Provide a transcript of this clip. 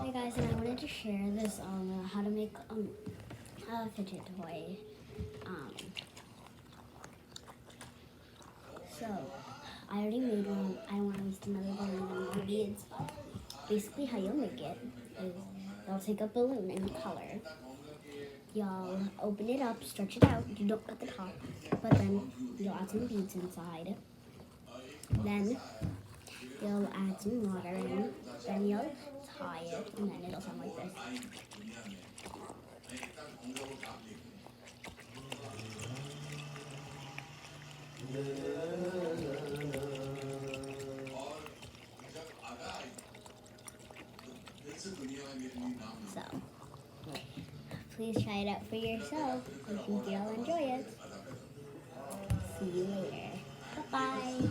Hey guys, and I wanted to share this how to make a fidget toy. Um, so I already made one. I don't want to waste another balloon on beads. Basically, how you'll make it is you'll take a balloon and color. You'll open it up, stretch it out. You don't cut the top, but then you'll add some beads inside. Then you'll add some water in. Then you'll tie it, and then it'll sound like this. So, please try it out for yourself. I think you'll enjoy it. See you later. Bye-bye.